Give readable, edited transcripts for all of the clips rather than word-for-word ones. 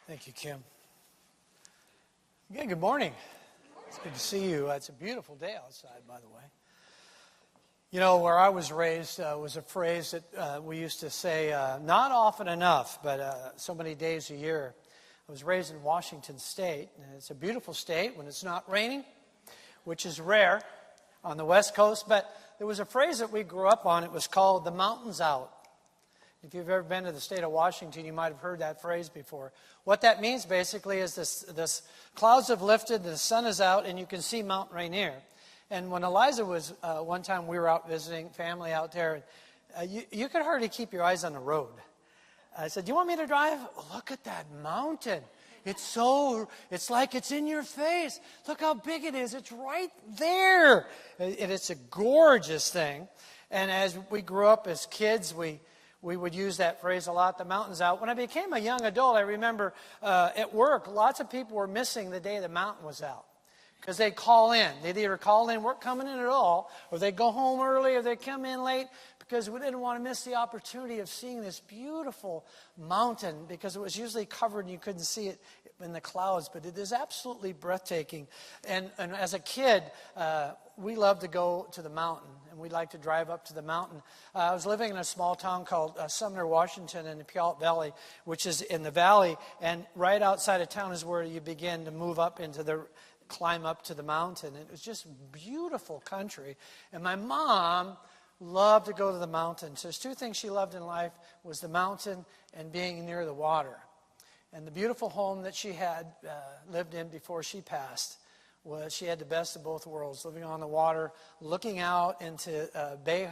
Thank you, Kim. Again, good morning. It's good to see you. It's a beautiful day outside, by the way. You know, where I was raised was a phrase that we used to say, not often enough, but so many days a year. I was raised in Washington State, and it's a beautiful state when it's not raining, which is rare on the West Coast. But there was a phrase that we grew up on. It was called the mountain's out. If you've ever been to the state of Washington, you might have heard that phrase before. What that means basically is this clouds have lifted, the sun is out, and you can see Mount Rainier. And when Eliza was, one time we were out visiting family out there, you could hardly keep your eyes on the road. I said, do you want me to drive? Look at that mountain. It's like it's in your face. Look how big it is. It's right there. And it's a gorgeous thing. And as we grew up as kids, we would use that phrase a lot, the mountain's out. When I became a young adult, I remember at work, lots of people were missing the day the mountain was out. Because they'd call in. They'd either call in, weren't coming in at all, or they'd go home early, or they'd come in late, because we didn't want to miss the opportunity of seeing this beautiful mountain, because it was usually covered and you couldn't see it in the clouds. But it is absolutely breathtaking. And as a kid, we loved to go to the mountain, and we'd like to drive up to the mountain. I was living in a small town called Sumner, Washington, in the Puyallup Valley, which is in the valley, and right outside of town is where you begin to move up into climb up to the mountain. It was just beautiful country. And my mom loved to go to the mountains. There's two things she loved in life, was the mountain and being near the water. And the beautiful home that she had lived in before she passed was she had the best of both worlds, living on the water, looking out into Bay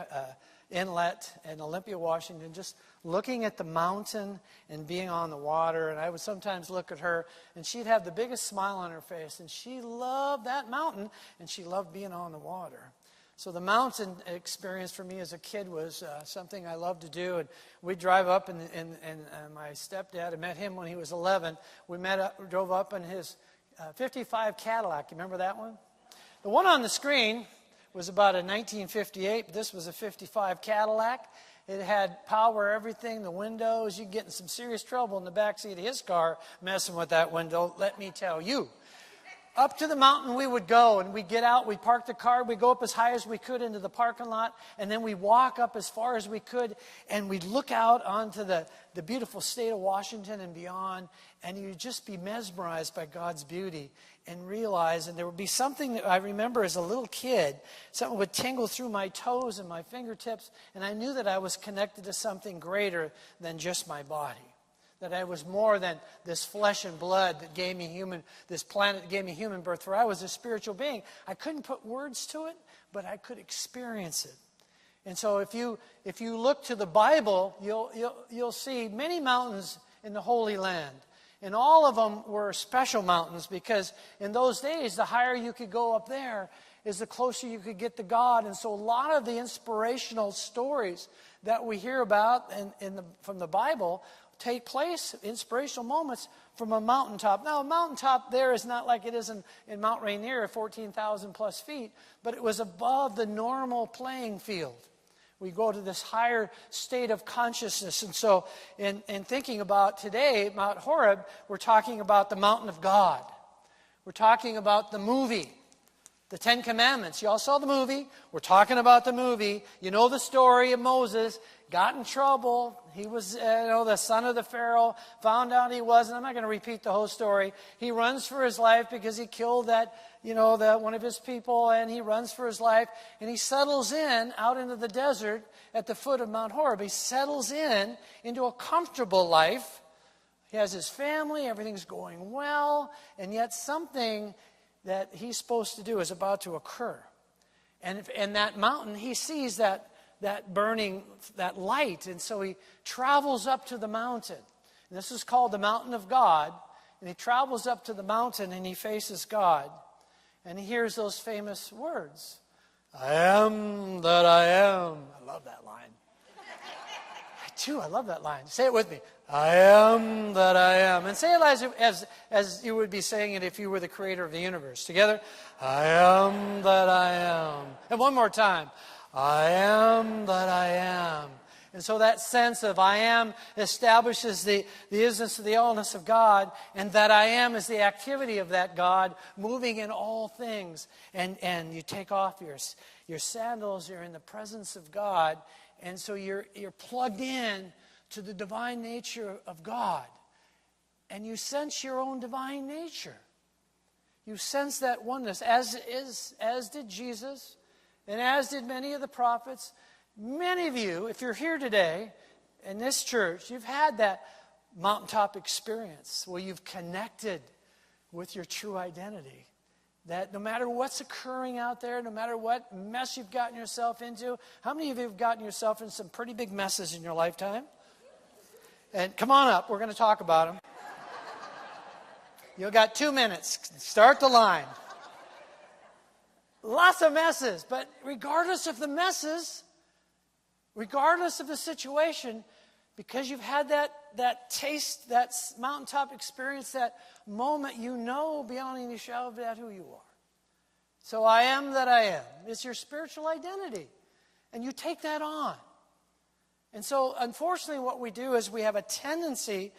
Inlet in Olympia, Washington, just looking at the mountain and being on the water. And I would sometimes look at her, and she'd have the biggest smile on her face. And she loved that mountain, and she loved being on the water. So the mountain experience for me as a kid was something I loved to do. And we'd drive up, and my stepdad, I met him when he was 11. We drove up in his 55 Cadillac. You remember that one? The one on the screen was about a 1958, but this was a 55 Cadillac. It had power, everything, the windows. You get in some serious trouble in the backseat of his car messing with that window, let me tell you. Up to the mountain we would go, and we'd get out, we'd park the car, we'd go up as high as we could into the parking lot, and then we'd walk up as far as we could, and we'd look out onto the beautiful state of Washington and beyond, and you'd just be mesmerized by God's beauty and realize, and there would be something that I remember as a little kid, something would tingle through my toes and my fingertips, and I knew that I was connected to something greater than just my body. That I was more than this flesh and blood that gave me this planet that gave me human birth, for I was a spiritual being. I couldn't put words to it, but I could experience it. And so if you look to the Bible, you'll see many mountains in the Holy Land. And all of them were special mountains, because in those days, the higher you could go up there is the closer you could get to God. And so a lot of the inspirational stories that we hear about from the Bible take place, inspirational moments, from a mountaintop. Now, a mountaintop there is not like it is in Mount Rainier, 14,000 plus feet, but it was above the normal playing field. We go to this higher state of consciousness. And so in thinking about today, Mount Horeb, we're talking about the mountain of God. We're talking about the movie, the Ten Commandments. You all saw the movie. We're talking about the movie. You know the story of Moses. Got in trouble. He was, the son of the Pharaoh. Found out he wasn't. I'm not going to repeat the whole story. He runs for his life because he killed one of his people, and he runs for his life. And he settles in out into the desert at the foot of Mount Horeb. He settles into a comfortable life. He has his family. Everything's going well. And yet something that he's supposed to do is about to occur. And in that mountain, he sees that burning, that light. And so he travels up to the mountain. And this is called the Mountain of God. And he travels up to the mountain, and he faces God. And he hears those famous words. I am that I am. I love that line. I love that line. Say it with me. I am that I am. And say it as you would be saying it if you were the creator of the universe. Together. I am that I am. And one more time. I am that I am. And so that sense of I am establishes the isness of the allness of God, and that I am is the activity of that God moving in all things. And you take off your sandals, you're in the presence of God, and so you're plugged in to the divine nature of God. And you sense your own divine nature. You sense that oneness, as did Jesus, and as did many of the prophets. Many of you, if you're here today in this church, you've had that mountaintop experience where you've connected with your true identity. That no matter what's occurring out there, no matter what mess you've gotten yourself into, how many of you have gotten yourself in some pretty big messes in your lifetime? And come on up, we're going to talk about them. You've got 2 minutes. Start the line. Lots of messes, but regardless of the messes, regardless of the situation, because you've had that taste, that mountaintop experience, that moment, you know beyond any shadow of doubt who you are. So I am that I am. It's your spiritual identity. And you take that on. And so unfortunately what we do is we have a tendency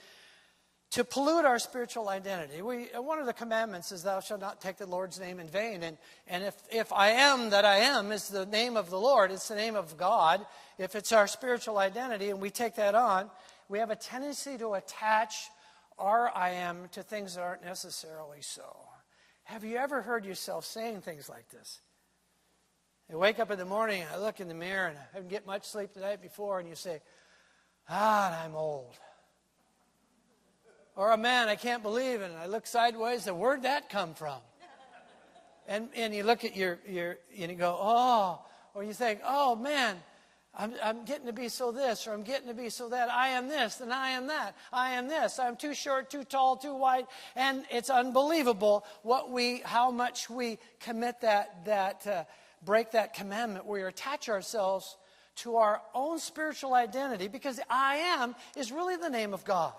to pollute our spiritual identity. One of the commandments is thou shalt not take the Lord's name in vain. And if I am that I am is the name of the Lord, it's the name of God, if it's our spiritual identity and we take that on, we have a tendency to attach our I am to things that aren't necessarily so. Have you ever heard yourself saying things like this? You wake up in the morning and I look in the mirror and I didn't get much sleep the night before and you say, I'm old. Or, man, I can't believe it. And I look sideways, and where'd that come from? And you look at and you go, oh. Or you think, oh, man, I'm getting to be so this, or I'm getting to be so that. I am this, and I am that. I am this. I'm too short, too tall, too wide. And it's unbelievable how much we commit break that commandment where we attach ourselves to our own spiritual identity, because I am is really the name of God.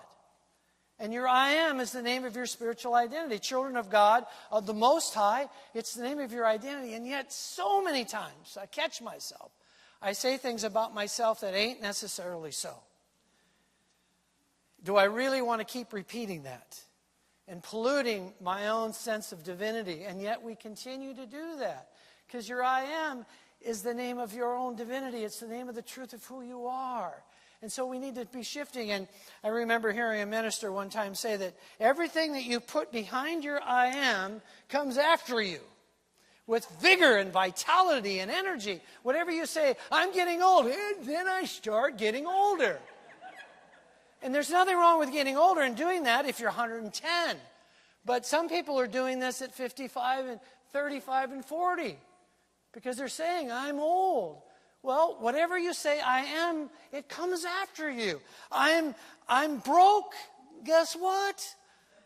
And your I am is the name of your spiritual identity. Children of God, of the Most High, it's the name of your identity. And yet so many times I catch myself. I say things about myself that ain't necessarily so. Do I really want to keep repeating that and polluting my own sense of divinity? And yet we continue to do that. Because your I am is the name of your own divinity. It's the name of the truth of who you are. And so we need to be shifting. And I remember hearing a minister one time say that everything that you put behind your I am comes after you with vigor and vitality and energy. Whatever you say, I'm getting old, and then I start getting older. And there's nothing wrong with getting older and doing that if you're 110. But some people are doing this at 55 and 35 and 40 because they're saying, I'm old. Well, whatever you say I am, it comes after you. I'm broke. Guess what?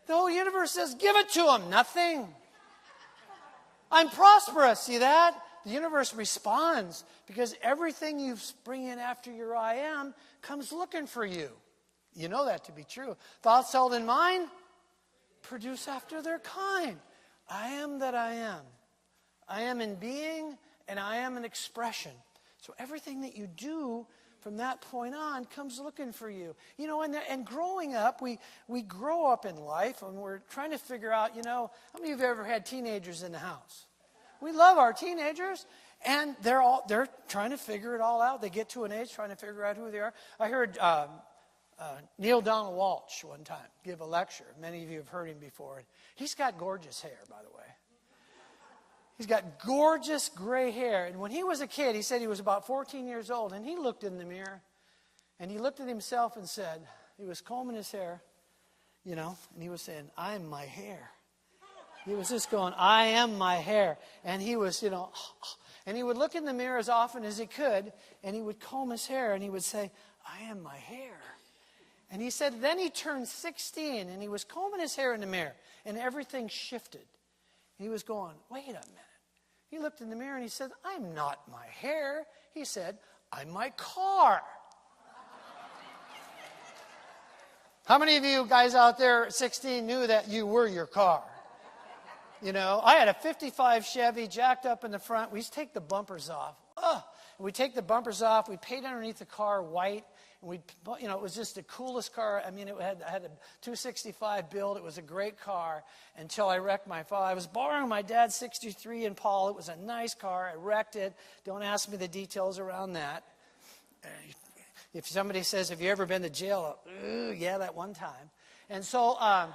The whole universe says, give it to him. Nothing. I'm prosperous. See that? The universe responds because everything you bring in after your I am comes looking for you. You know that to be true. Thoughts held in mind produce after their kind. I am that I am. I am in being and I am in expression. So everything that you do from that point on comes looking for you. You know, and growing up, we grow up in life and we're trying to figure out, how many of you have ever had teenagers in the house? We love our teenagers, and they're trying to figure it all out. They get to an age trying to figure out who they are. I heard Neil Donald Walsh one time give a lecture. Many of you have heard him before. He's got gorgeous hair, by the way. He's got gorgeous gray hair. And when he was a kid, he said he was about 14 years old, and he looked in the mirror, and he looked at himself and said, he was combing his hair, and he was saying, I am my hair. He was just going, I am my hair. And he was, and he would look in the mirror as often as he could, and he would comb his hair, and he would say, I am my hair. And he said, then he turned 16, and he was combing his hair in the mirror, and everything shifted. He was going, wait a minute. He looked in the mirror and he said, I'm not my hair. He said, I'm my car. How many of you guys out there at 16 knew that you were your car? I had a 55 Chevy jacked up in the front. We used to take the bumpers off. Oh, oh. And we take the bumpers off. We paint underneath the car white. And it was just the coolest car. I mean, it had a 265 build. It was a great car until I wrecked my father. I was borrowing my dad's 63 Impala. It was a nice car. I wrecked it. Don't ask me the details around that. If somebody says, have you ever been to jail? Yeah, that one time. And so I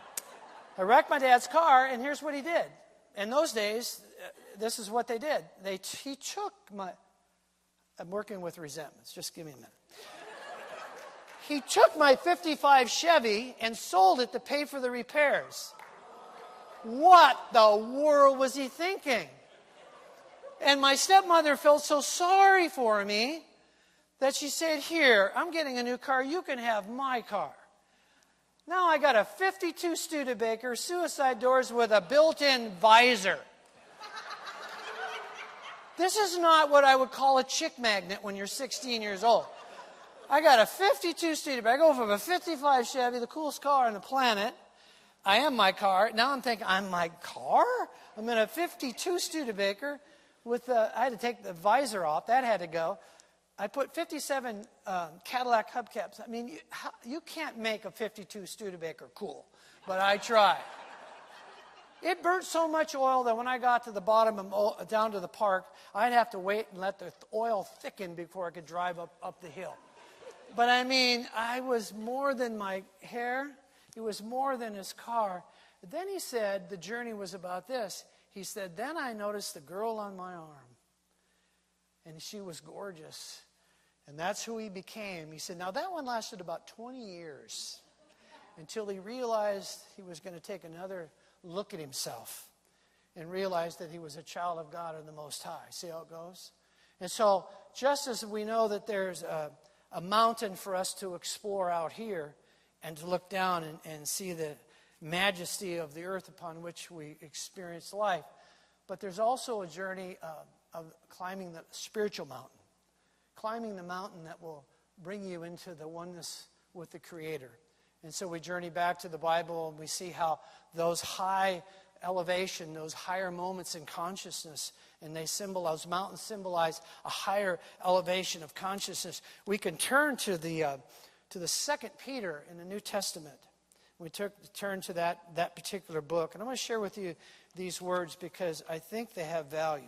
wrecked my dad's car, and here's what he did. In those days, this is what they did. He took my... I'm working with resentments. Just give me a minute. He took my 55 Chevy and sold it to pay for the repairs. What the world was he thinking? And my stepmother felt so sorry for me that she said, here, I'm getting a new car. You can have my car. Now I got a 52 Studebaker, suicide doors with a built-in visor. This is not what I would call a chick magnet when you're 16 years old. I got a 52 Studebaker. I go from a 55 Chevy, the coolest car on the planet. I am my car. Now I'm thinking, I'm my car? I'm in a 52 Studebaker with I had to take the visor off. That had to go. I put 57 Cadillac hubcaps. I mean, you can't make a 52 Studebaker cool, but I tried. It burnt so much oil that when I got to the bottom and down to the park, I'd have to wait and let the oil thicken before I could drive up the hill. But I mean, I was more than my hair. It was more than his car. Then he said, the journey was about this. He said, then I noticed the girl on my arm. And she was gorgeous. And that's who he became. He said, now that one lasted about 20 years until he realized he was going to take another look at himself and realize that he was a child of God and the Most High. See how it goes? And so just as we know that there's a mountain for us to explore out here and to look down and see the majesty of the earth upon which we experience life, but there's also a journey of climbing the spiritual mountain, climbing the mountain that will bring you into the oneness with the Creator. And so we journey back to the Bible and we see how those high elevation, those higher moments in consciousness, and those mountains symbolize a higher elevation of consciousness. We can turn to the 2 Peter in the New Testament. We turn to that particular book. And I'm going to share with you these words because I think they have value.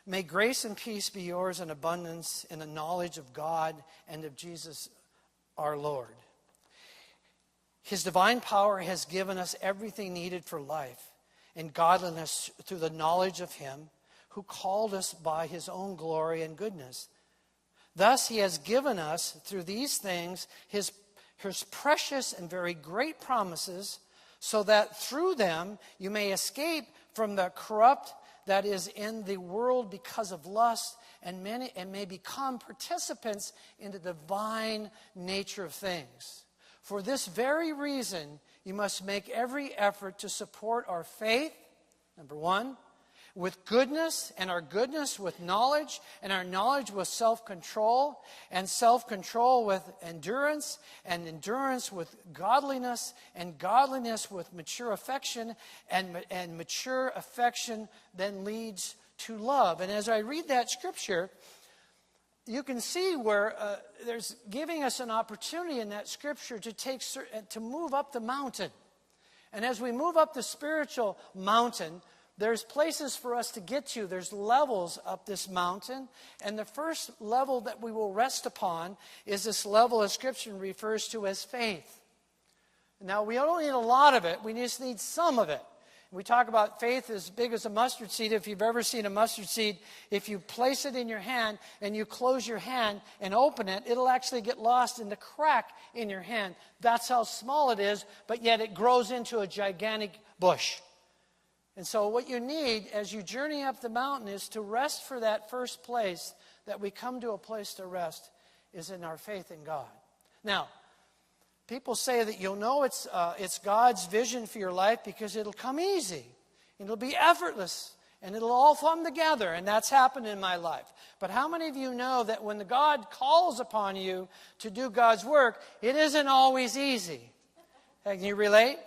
May grace and peace be yours in abundance in the knowledge of God and of Jesus our Lord. His divine power has given us everything needed for life and godliness through the knowledge of Him who called us by His own glory and goodness. Thus He has given us through these things His precious and very great promises, so that through them you may escape from the corrupt that is in the world because of lust, and may become participants in the divine nature of things. For this very reason, you must make every effort to support our faith, number one, with goodness, and our goodness with knowledge, and our knowledge with self-control, and self-control with endurance, and endurance with godliness, and godliness with mature affection, and mature affection then leads to love. And as I read that scripture, you can see where there's giving us an opportunity in that scripture to move up the mountain. And as we move up the spiritual mountain, there's places for us to get to. There's levels up this mountain. And the first level that we will rest upon is this level, as Scripture refers to as faith. Now, we don't need a lot of it. We just need some of it. We talk about faith as big as a mustard seed. If you've ever seen a mustard seed, if you place it in your hand and you close your hand and open it, it'll actually get lost in the crack in your hand. That's how small it is, but yet it grows into a gigantic bush. And so what you need as you journey up the mountain is to rest for that first place, that we come to a place to rest, is in our faith in God. Now, people say that you'll know it's God's vision for your life because it'll come easy. It'll be effortless. And it'll all come together. And that's happened in my life. But how many of you know that when God calls upon you to do God's work, it isn't always easy? Can you relate?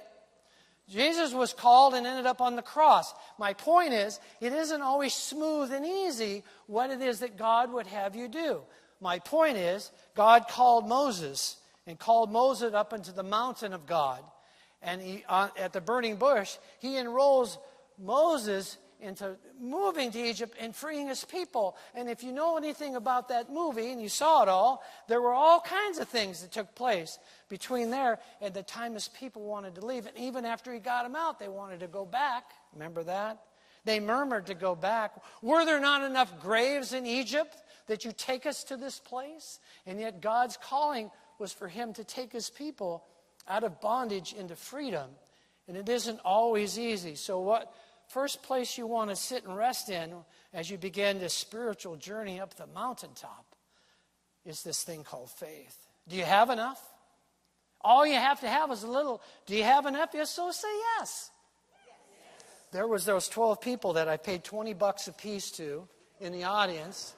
Jesus was called and ended up on the cross. My point is, it isn't always smooth and easy what it is that God would have you do. My point is, God called Moses and called Moses up into the mountain of God. And at the burning bush, he enrolls Moses into moving to Egypt and freeing his people. And if you know anything about that movie, and you saw it all, there were all kinds of things that took place between there and the time his people wanted to leave. And even after he got them out, they wanted to go back. Remember that? They murmured to go back. Were there not enough graves in Egypt that you take us to this place? And yet God's calling was for him to take his people out of bondage into freedom. And it isn't always easy. So what first place you want to sit and rest in as you begin this spiritual journey up the mountaintop is this thing called faith. Do you have enough? All you have to have is a little. Do you have enough? Yes, so say yes. There was those 12 people that I paid $20 a piece to in the audience.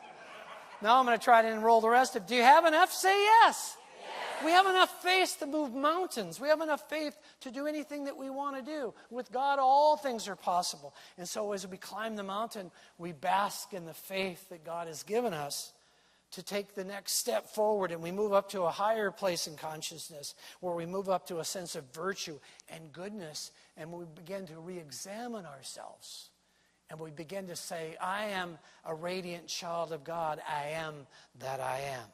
Now I'm going to try to enroll the rest of them. Do you have enough? Say yes. We have enough faith to move mountains. We have enough faith to do anything that we want to do. With God, all things are possible. And so as we climb the mountain, we bask in the faith that God has given us to take the next step forward. And we move up to a higher place in consciousness where we move up to a sense of virtue and goodness. And we begin to re-examine ourselves. And we begin to say, I am a radiant child of God. I am that I am.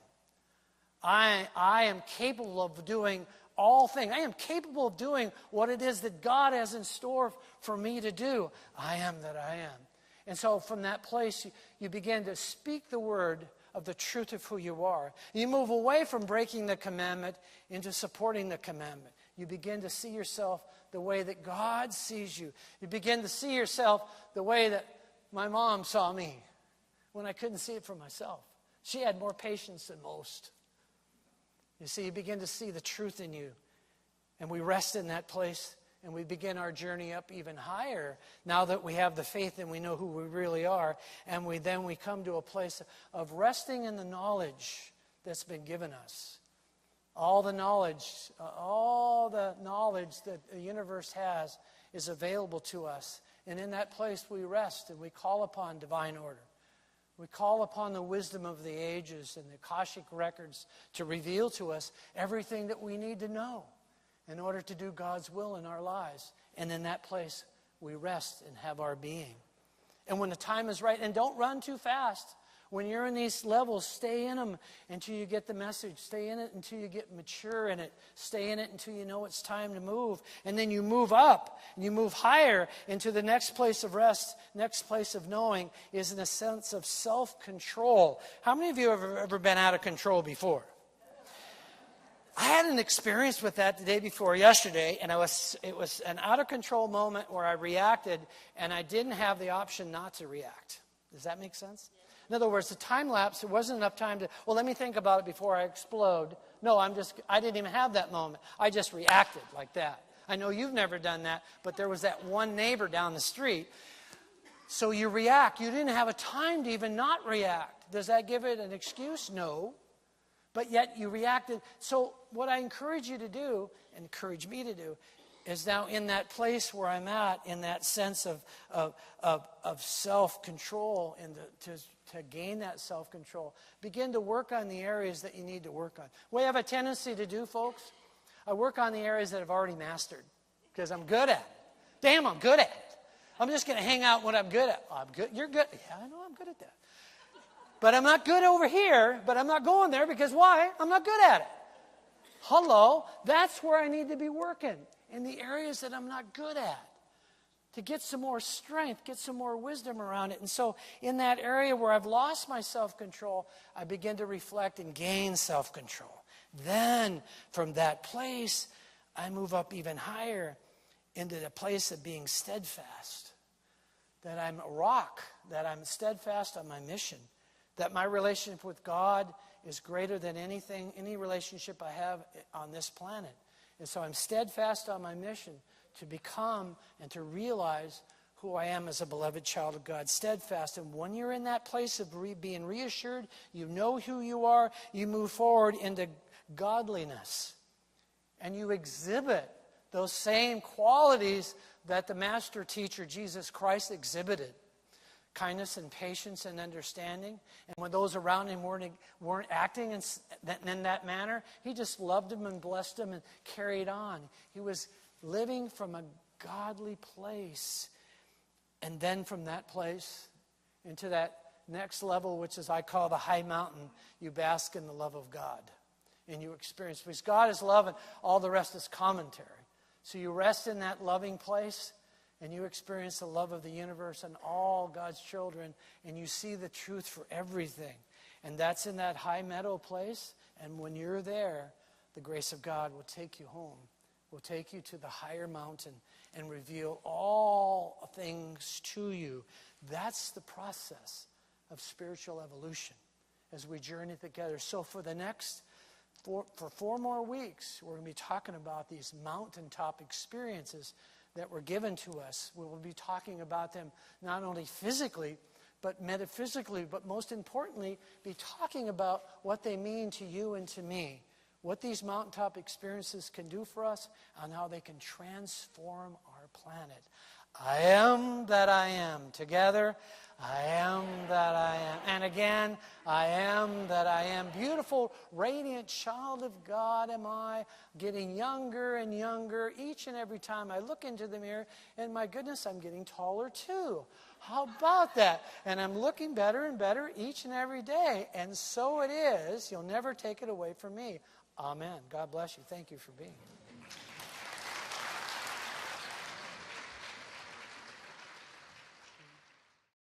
I am capable of doing all things. I am capable of doing what it is that God has in store for me to do. I am that I am. And so from that place, you begin to speak the word of the truth of who you are. You move away from breaking the commandment into supporting the commandment. You begin to see yourself the way that God sees you. You begin to see yourself the way that my mom saw me when I couldn't see it for myself. She had more patience than most. You see, you begin to see the truth in you. And we rest in that place, and we begin our journey up even higher now that we have the faith and we know who we really are. And we come to a place of resting in the knowledge that's been given us. All the knowledge that the universe has is available to us. And in that place we rest and we call upon divine order. We call upon the wisdom of the ages and the Akashic records to reveal to us everything that we need to know in order to do God's will in our lives. And in that place, we rest and have our being. And when the time is right, and don't run too fast. When you're in these levels, stay in them until you get the message. Stay in it until you get mature in it. Stay in it until you know it's time to move. And then you move up, and you move higher into the next place of rest, next place of knowing is in a sense of self-control. How many of you have ever been out of control before? I had an experience with that the day before yesterday, and it was an out-of-control moment where I reacted, and I didn't have the option not to react. Does that make sense? In other words, the time lapse, there wasn't enough time to, well, let me think about it before I explode. No, I didn't even have that moment. I just reacted like that. I know you've never done that, but there was that one neighbor down the street. So you react. You didn't have a time to even not react. Does that give it an excuse? No. But yet you reacted. So what I encourage you to do, encourage me to do, is now in that place where I'm at, in that sense of self-control, and to gain that self-control, begin to work on the areas that you need to work on. What I have a tendency to do, folks, I work on the areas that I've already mastered because I'm good at it. Damn, I'm good at it. I'm just going to hang out what I'm good at. Oh, I'm good. You're good. Yeah, I know I'm good at that. But I'm not good over here, but I'm not going there because why? I'm not good at it. Hello, that's where I need to be working, in the areas that I'm not good at, to get some more strength, get some more wisdom around it. And so in that area where I've lost my self-control, I begin to reflect and gain self-control. Then from that place, I move up even higher into the place of being steadfast, that I'm a rock, that I'm steadfast on my mission, that my relationship with God is greater than anything, any relationship I have on this planet. And so I'm steadfast on my mission to become and to realize who I am as a beloved child of God, steadfast. And when you're in that place of being reassured, you know who you are, you move forward into godliness. And you exhibit those same qualities that the master teacher, Jesus Christ, exhibited. Kindness and patience and understanding. And when those around him weren't acting in that manner, he just loved them and blessed them and carried on. He was living from a godly place. And then from that place into that next level, which is I call the high mountain, you bask in the love of God. And you experience, because God is love and all the rest is commentary. So you rest in that loving place and you experience the love of the universe and all God's children, and you see the truth for everything. And that's in that high meadow place. And when you're there, the grace of God will take you home, will take you to the higher mountain and reveal all things to you. That's the process of spiritual evolution as we journey together. So for the next for 4 more weeks, we're going to be talking about these mountaintop experiences that were given to us. We will be talking about them not only physically, but metaphysically, but most importantly, be talking about what they mean to you and to me, what these mountaintop experiences can do for us, and how they can transform our planet. I am that I am. Together, I am that I am. And again, I am that I am. Beautiful, radiant child of God am I, getting younger and younger each and every time I look into the mirror. And my goodness, I'm getting taller too. How about that? And I'm looking better and better each and every day. And so it is. You'll never take it away from me. Amen. God bless you. Thank you for being here.